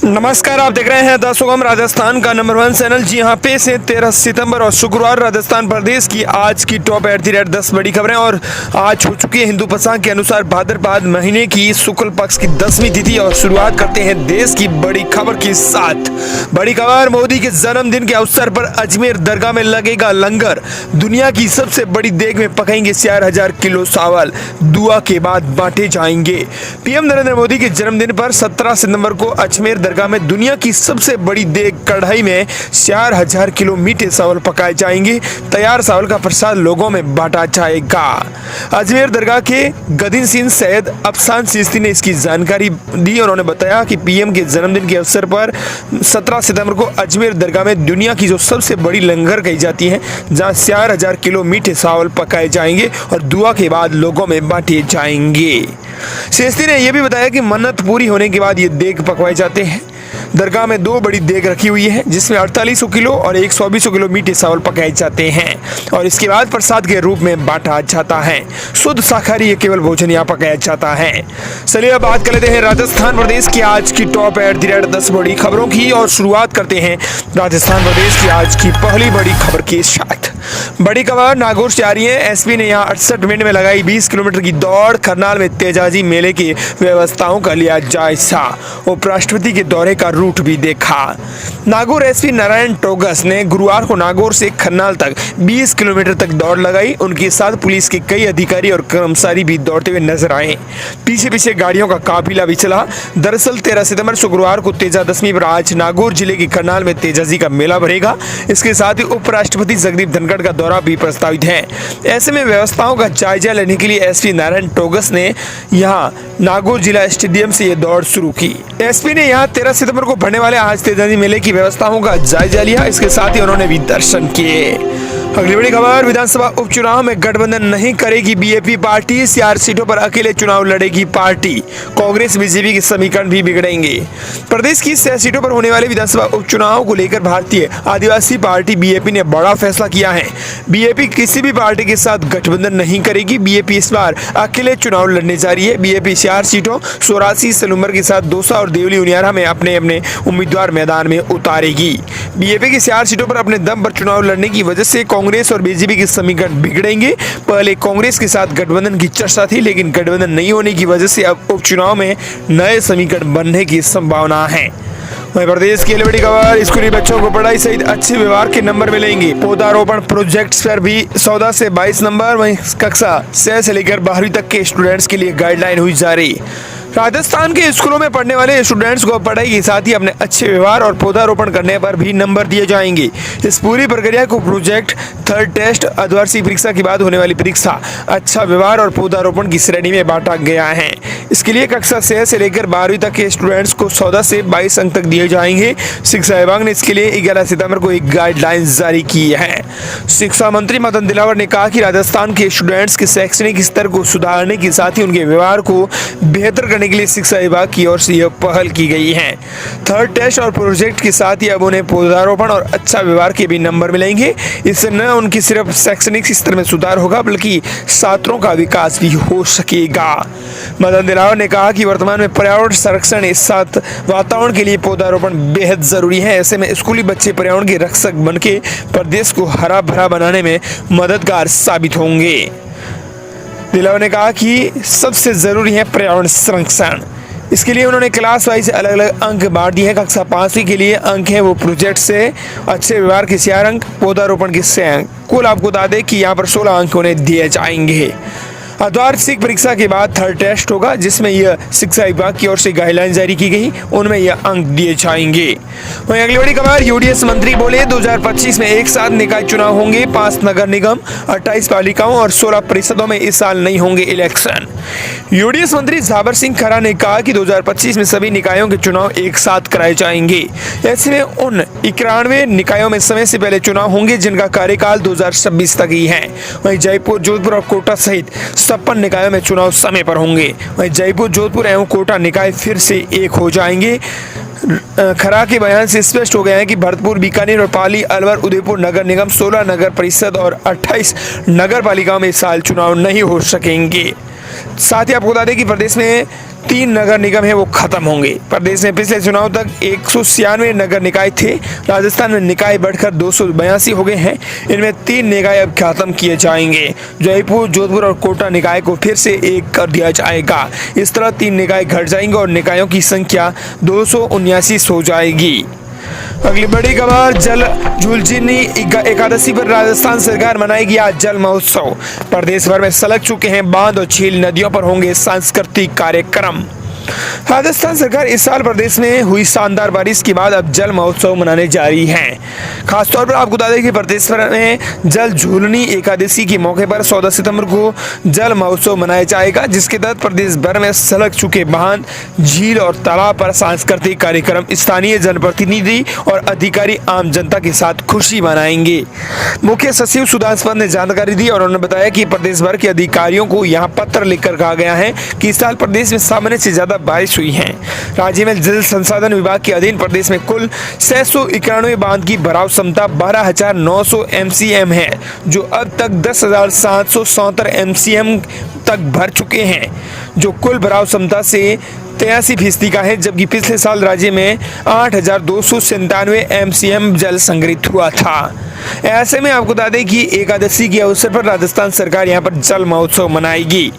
नमस्कार, आप देख रहे हैं द सुगम राजस्थान का नंबर 1 चैनल। जी हाँ, पेश है 13 सितंबर और शुक्रवार राजस्थान प्रदेश की आज की टॉप एट द रेट 10 बड़ी खबरें। और आज हो चुकी है हिंदू पंचांग के अनुसार भाद्रपद महीने की शुक्ल पक्ष की 10वीं तिथि। और शुरुआत करते हैं देश की बड़ी खबर के साथ। बड़ी खबर, मोदी के जन्मदिन के अवसर पर अजमेर दरगाह में लगेगा लंगर। दुनिया की सबसे बड़ी देग में पकाएंगे 4000 किलो चावल, दुआ के बाद बांटे जाएंगे। पीएम नरेंद्र मोदी के जन्मदिन पर 17 सितंबर को अजमेर दरगाह में दुनिया की सबसे बड़ी देग कढ़ाई में 4000 किलो मीठे चावल पकाए जाएंगे। तैयार चावल का प्रसाद लोगों में बांटा जाएगा। अजमेर दरगाह के गदीन सिंह सैयद अफसान चिश्ती ने इसकी जानकारी दी। उन्होंने बताया कि पीएम के जन्मदिन के अवसर पर 17 सितंबर को अजमेर दरगाह में दुनिया की जो सबसे बड़ी लंगर कही जाती है, जहां 4000 किलो मीठे चावल पकाए जाएंगे और दुआ के बाद लोगों में बांटे जाएंगे। चिश्ती ने यह भी बताया कि मन्नत पूरी होने के बाद ये देग पकवाए जाते हैं। दरगाह में 2 बड़ी देग रखी हुई है, जिसमें 4800 किलो और 124 किलो मीठे चावल पकाए जाते हैं और इसके बाद प्रसाद के रूप में बांटा जाता है। शुद्ध शाकाहारी केवल भोजन यहाँ पकाया जाता है। चलिए अब बात कर लेते हैं राजस्थान प्रदेश की आज की टॉप एट द रेट 10 बड़ी खबरों की। और शुरुआत करते हैं राजस्थान प्रदेश की आज की पहली बड़ी खबर के साथ। बड़ी खबर नागौर से आ रही है। एसपी ने यहाँ 68 मिनट में लगाई 20 किलोमीटर की दौड़। करनाल में तेजाजी मेले की व्यवस्थाओं का लिया जायजा। उपराष्ट्रपति के दौरे का रूट भी देखा। नागौर एसपी नारायण टोगस ने गुरुवार को नागौर से खन्नाल तक 20 किलोमीटर तक दौड़ लगाई। उनके साथ पुलिस के कई अधिकारी और कर्मचारी भी दौड़ते हुए नजर आए। पीछे पीछे गाड़ियों का काफिला भी चला। दरअसल 13 सितंबर शुक्रवार को तेजा दशमी पर आज नागौर जिले के खन्नाल में तेजाजी का मेला भरेगा। इसके साथ ही उपराष्ट्रपति जगदीप धनखड़ का दौरा भी प्रस्तावित है। ऐसे में व्यवस्थाओं का जायजा लेने के लिए एसपी नारायण टोगस ने यहां नागौर जिला स्टेडियम से यह दौड़ शुरू की। एसपी ने यहां 13 सितंबर को बढ़ने वाले आज तेजाजी मेले की व्यवस्थाओं का जायजा लिया। इसके साथ ही उन्होंने भी दर्शन किए। अगली बड़ी खबर, विधानसभा उपचुनाव में गठबंधन नहीं करेगी बीएपी पार्टी। 4 सीटों पर अकेले चुनाव लड़ेगी पार्टी। कांग्रेस बीजेपी के समीकरण भी बिगड़ेंगे। प्रदेश की 6 सीटों पर होने वाले विधानसभा उपचुनाव को लेकर भारतीय आदिवासी पार्टी बीएपी ने बड़ा फैसला किया है। बीएपी किसी भी पार्टी के साथ गठबंधन नहीं करेगी। बीएपी इस बार अकेले चुनाव लड़ने जा रही है। बीएपी 4 सीटों 84 सलूम्बर के साथ दौसा और देवली उनियारा में अपने अपने उम्मीदवार मैदान में उतारेगी। बीएपी की 4 सीटों पर अपने दम पर चुनाव लड़ने की वजह से कांग्रेस और बीजेपी के समीकरण बिगड़ेंगे। पहले कांग्रेस के साथ गठबंधन की चर्चा थी, लेकिन गठबंधन नहीं होने की वजह से अब उपचुनाव में नए समीकरण बनने की संभावना है। वहीं प्रदेश की बड़ी खबर, स्कूली बच्चों को पढ़ाई सहित अच्छे व्यवहार के नंबर मिलेंगे। पौधारोपण प्रोजेक्ट्स पर भी 14 से 22 नंबर। वहीं कक्षा 6 से लेकर 12वीं तक के स्टूडेंट्स के लिए गाइडलाइन हुई जारी। राजस्थान के स्कूलों में पढ़ने वाले स्टूडेंट्स को पढ़ाई के साथ ही अपने अच्छे व्यवहार और पौधारोपण करने पर भी नंबर दिए जाएंगे। इस पूरी प्रक्रिया को प्रोजेक्ट, थर्ड टेस्ट, अर्धवार्षिक परीक्षा के बाद होने वाली परीक्षा, अच्छा व्यवहार और पौधारोपण की श्रेणी में बांटा गया है। इसके लिए कक्षा 6 से लेकर 12वीं तक के स्टूडेंट्स को 14 से 22 अंक तक दिए जाएंगे। शिक्षा विभाग ने इसके लिए 11 सितंबर को एक गाइडलाइन जारी की है। शिक्षा मंत्री मदन दिलावर ने कहा कि राजस्थान के स्टूडेंट्स के शैक्षणिक स्तर को सुधारने के साथ ही उनके व्यवहार को बेहतर करने के लिए शिक्षा विभाग की ओर से यह पहल की गई है। थर्ड टेस्ट और प्रोजेक्ट के साथ ही अब उन्हें पौधारोपण और अच्छा व्यवहार के भी नंबर मिलेंगे। इससे न उनकी सिर्फ शैक्षणिक स्तर में सुधार होगा, बल्कि छात्रों का विकास भी हो सकेगा। मदन दिलावर ने कहा कि वर्तमान में पर्यावरण संरक्षण के साथ वातावरण के लिए पौधारोपण बेहद जरूरी है। ऐसे में स्कूली बच्चे पर्यावरण के रक्षक बनके प्रदेश को हरा भरा बनाने में मददगार साबित होंगे। दिलावर ने कहा कि सबसे जरूरी है पर्यावरण संरक्षण। इसके लिए उन्होंने क्लास वाइज अलग अलग अंक बांट दिए हैं। कक्षा 5वीं के लिए अंक है वो प्रोजेक्ट से अच्छे व्यवहार के 4 अंक, पौधारोपण के 6 अंक। कुल आपको बता दें कि यहाँ पर 16 अंक उन्हें दिए जाएंगे। अर्धवार्षिक परीक्षा के बाद थर्ड टेस्ट होगा, जिसमें यह शिक्षा विभाग की ओर से गाइडलाइन जारी की गई, उनमें यह अंक दिए जाएंगे। वहीं अगली बड़ी खबर, यूडीएस मंत्री बोले 2025 में एक साथ निकाय चुनाव होंगे। 5 नगर निगम, 28 पालिकाओं और 16 परिषदों में इस साल नहीं होंगे इलेक्शन। यूडीएस मंत्री झाबर सिंह खरा ने कहा कि 2025 में सभी निकायों के चुनाव एक साथ कराए जाएंगे। ऐसे में उन 91 निकायों में समय से पहले चुनाव होंगे, जिनका कार्यकाल 2026 तक ही है। वहीं जयपुर, जोधपुर और कोटा सहित 56 निकायों में चुनाव समय पर होंगे। वहीं जयपुर, जोधपुर एवं कोटा निकाय फिर से एक हो जाएंगे। खरा के बयान से स्पष्ट हो गया है कि भरतपुर, बीकानेर और पाली, अलवर, उदयपुर नगर निगम, 16 नगर परिषद और 28 नगर पालिकाओं में इस साल चुनाव नहीं हो सकेंगे। साथ ही आपको बता दें कि प्रदेश में 3 नगर निगम है वो खत्म होंगे। प्रदेश में पिछले चुनाव तक 196 नगर निकाय थे। राजस्थान में निकाय बढ़कर 282 हो गए हैं। इनमें 3 निकाय अब खत्म किए जाएंगे। जयपुर, जोधपुर और कोटा निकाय को फिर से एक कर दिया जाएगा। इस तरह 3 निकाय घट जाएंगे और निकायों की संख्या 279 हो जाएगी। अगली बड़ी खबर, जल झुलझुनी एकादशी पर राजस्थान सरकार मनाएगी आज जल महोत्सव। प्रदेश भर में सलग चुके हैं बांध और झील, नदियों पर होंगे सांस्कृतिक कार्यक्रम। राजस्थान सरकार इस साल प्रदेश में हुई शानदार बारिश के बाद अब जल महोत्सव मनाने जा रही है। खासतौर पर आपको बता दें कि प्रदेश भर में जल झूलनी एकादशी के मौके पर 14 सितंबर को जल महोत्सव मनाया जाएगा, जिसके तहत प्रदेश भर में सलग चुके बांध, झील और तालाब पर सांस्कृतिक कार्यक्रम, स्थानीय जनप्रतिनिधि और अधिकारी आम जनता के साथ खुशी मनाएंगे। मुख्य सचिव सुधांशु ने जानकारी दी और उन्होंने बताया कि प्रदेश भर के अधिकारियों को यहाँ पत्र लिखकर कहा गया है कि इस साल प्रदेश में सामान्य से ज्यादा बारिश हुई है। राज्य में जल संसाधन विभाग के अधीन प्रदेश में कुल 691 बांध की भराव क्षमता 12,900 MCM है, जो अब तक 10,777 MCM तक भर चुके हैं, जो कुल भराव क्षमता से 83% का है। जबकि पिछले साल राज्य में 8,297 MCM जल संग्रहित हुआ था। ऐसे में आपको बता दें कि एकादशी के अवसर पर राजस्थान सरकार यहां पर जल महोत्सव मनाएगी।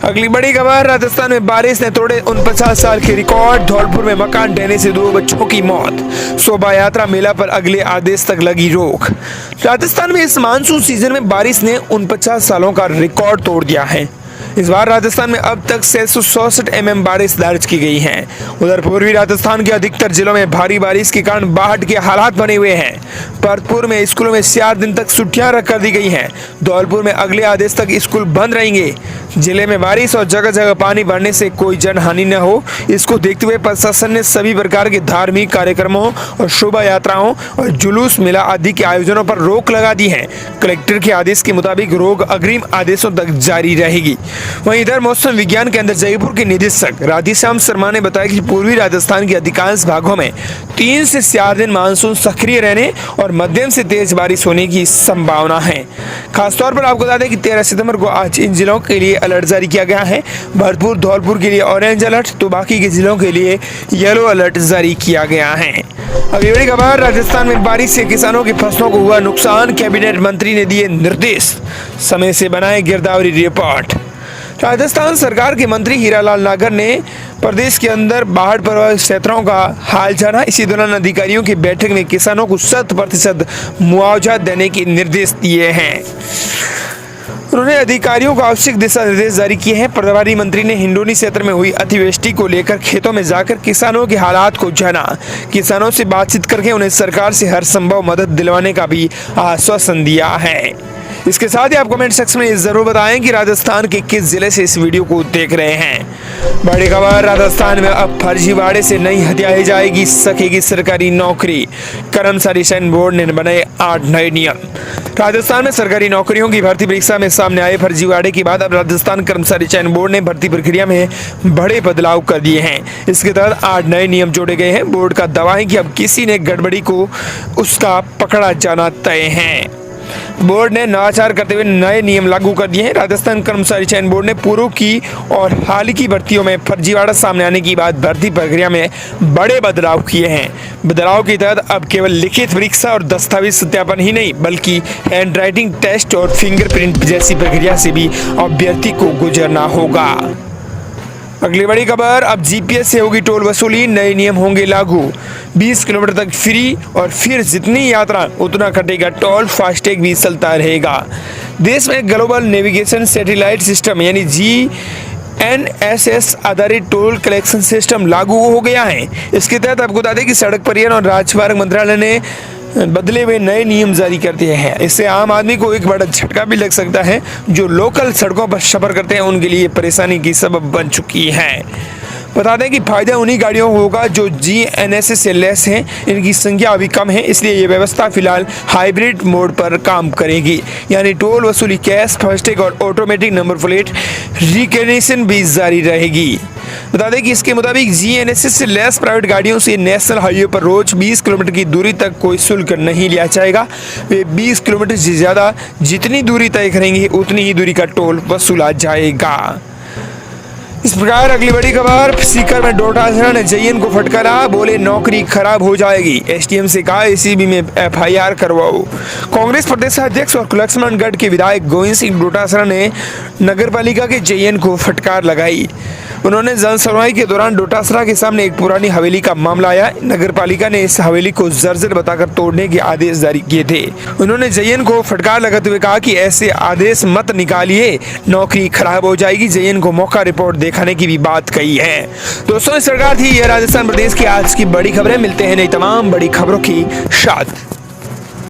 अगली बड़ी खबर, राजस्थान में बारिश ने तोड़े 49 साल के रिकॉर्ड। धौलपुर में मकान ढहने से 2 बच्चों की मौत। शोभा यात्रा मेला पर अगले आदेश तक लगी रोक। राजस्थान में इस मानसून सीजन में बारिश ने 49 सालों का रिकॉर्ड तोड़ दिया है। इस बार राजस्थान में अब तक 664 mm बारिश दर्ज की गई है। उधर पूर्वी राजस्थान के अधिकतर जिलों में भारी बारिश के कारण बाढ़ के हालात बने हुए हैं। भरतपुर में स्कूलों में 4 दिन तक छुट्टियां रख कर दी गई हैं। धौलपुर में अगले आदेश तक स्कूल बंद रहेंगे। जिले में बारिश और जगह जगह पानी बढ़ने से कोई जनहानि न हो, इसको देखते हुए प्रशासन ने सभी प्रकार के धार्मिक कार्यक्रमों और शोभा यात्राओं और जुलूस, मेला आदि के आयोजनों पर रोक लगा दी है। कलेक्टर के आदेश के मुताबिक रोक अग्रिम आदेशों तक जारी रहेगी। वहीं इधर मौसम विज्ञान केंद्र जयपुर के निदेशक राधेश्याम शर्मा ने बताया कि पूर्वी राजस्थान के अधिकांश भागों में 3 से 4 दिन मानसून सक्रिय रहने और मध्यम से तेज बारिश होने की संभावना है। खासतौर पर आपको बता दें कि 13 सितंबर को आज इन जिलों के लिए अलर्ट जारी किया गया है। भरतपुर, धौलपुर के लिए ऑरेंज अलर्ट, तो बाकी के जिलों के लिए येलो अलर्ट जारी किया गया है। अगली बड़ी खबर, राजस्थान में बारिश से किसानों की फसलों को हुआ नुकसान। कैबिनेट मंत्री ने दिए निर्देश, समय से बनाए गिरदावरी रिपोर्ट। राजस्थान सरकार के मंत्री हीरालाल नागर ने प्रदेश के अंदर बाढ़ प्रभावित क्षेत्रों का हाल जाना। इसी दौरान अधिकारियों की बैठक में किसानों को 100% मुआवजा देने के निर्देश दिए हैं। उन्होंने अधिकारियों को आवश्यक दिशा निर्देश जारी किए हैं। प्रभारी मंत्री ने हिंडोनी क्षेत्र में हुई अतिवृष्टि को लेकर खेतों में जाकर किसानों के हालात को जाना। किसानों से बातचीत करके उन्हें सरकार से हर संभव मदद दिलवाने का भी आश्वासन दिया है। इसके साथ ही आप कमेंट सेक्शन में ये जरूर बताएं कि राजस्थान के किस जिले से इस वीडियो को देख रहे हैं। बड़ी खबर, राजस्थान में अब फर्जीवाड़े से नहीं हथियाई जाएगी सकेगी सरकारी नौकरी। कर्मचारी चयन बोर्ड ने बनाए 8 नए नियम। राजस्थान में सरकारी नौकरियों की भर्ती परीक्षा में सामने आए फर्जीवाड़े के बाद अब राजस्थान कर्मचारी चयन बोर्ड ने भर्ती प्रक्रिया में बड़े बदलाव कर दिए हैं। इसके तहत 8 नए नियम जोड़े गए हैं। बोर्ड का दावा है कि अब किसी ने गड़बड़ी को उसका पकड़ा जाना तय है। बोर्ड ने नवाचार करते हुए नए नियम लागू कर दिए हैं। राजस्थान कर्मचारी चयन बोर्ड ने पूर्व की और हाल की भर्तियों में फर्जीवाड़ा सामने आने की बाद भर्ती प्रक्रिया में बड़े बदलाव किए हैं। बदलाव के तहत अब केवल लिखित परीक्षा और दस्तावेज सत्यापन ही नहीं, बल्कि हैंडराइटिंग टेस्ट और फिंगरप्रिंट जैसी प्रक्रिया से भी अभ्यर्थी को गुजरना होगा। अगली बड़ी खबर, अब जीपीएस से होगी टोल वसूली। नए नियम होंगे लागू। 20 किलोमीटर तक फ्री और फिर जितनी यात्रा उतना कटेगा टोल। फास्टैग भी चलता रहेगा। देश में ग्लोबल नेविगेशन सैटेलाइट सिस्टम यानी GNSS आधारित टोल कलेक्शन सिस्टम लागू हो गया है। इसके तहत आपको बता दें कि सड़क परिवहन और राजमार्ग मंत्रालय ने बदले हुए नए नियम जारी कर दिए हैं। इससे आम आदमी को एक बड़ा झटका भी लग सकता है। जो लोकल सड़कों पर सफर करते हैं उनके लिए परेशानी की सबब बन चुकी है। बता दें कि फायदा उन्हीं गाड़ियों को होगा जो GNSS से लेस हैं। इनकी संख्या अभी कम है, इसलिए ये व्यवस्था फिलहाल हाइब्रिड मोड पर काम करेगी, यानी टोल वसूली कैश, फास्टैग और ऑटोमेटिक नंबर प्लेट रिकग्निशन भी जारी रहेगी। बता दें कि इसके मुताबिक GNSS से लेस प्राइवेट गाड़ियों से नेशनल हाईवे पर रोज 20 किलोमीटर की दूरी तक कोई शुल्क नहीं लिया जाएगा। वे 20 किलोमीटर से ज़्यादा जितनी दूरी तय करेंगे उतनी ही दूरी का टोल वसूला जाएगा। इस प्रकार अगली बड़ी खबर, सीकर में डोटासरा ने जेईएन को फटकारा, बोले नौकरी खराब हो जाएगी। एसडीएम से कहा एसीबी में एफआईआर करवाओ। कांग्रेस प्रदेश अध्यक्ष और लक्ष्मणगढ़ के विधायक गोविंद सिंह डोटासरा ने नगरपालिका के जेईएन को फटकार लगाई। उन्होंने जनसुनवाई के दौरान डोटासरा के सामने एक पुरानी हवेली का मामला आया। नगरपालिका ने इस हवेली को जर्जर बताकर तोड़ने के आदेश जारी किए थे। उन्होंने जेईएन को फटकार लगाते हुए कहा कि ऐसे आदेश मत निकालिए, नौकरी खराब हो जाएगी। जेईएन को मौका रिपोर्ट दिखाने की भी बात कही है। दोस्तों, इस सरकार थी यह राजस्थान प्रदेश की आज की बड़ी खबरें। मिलते हैं नई तमाम बड़ी खबरों की साथ।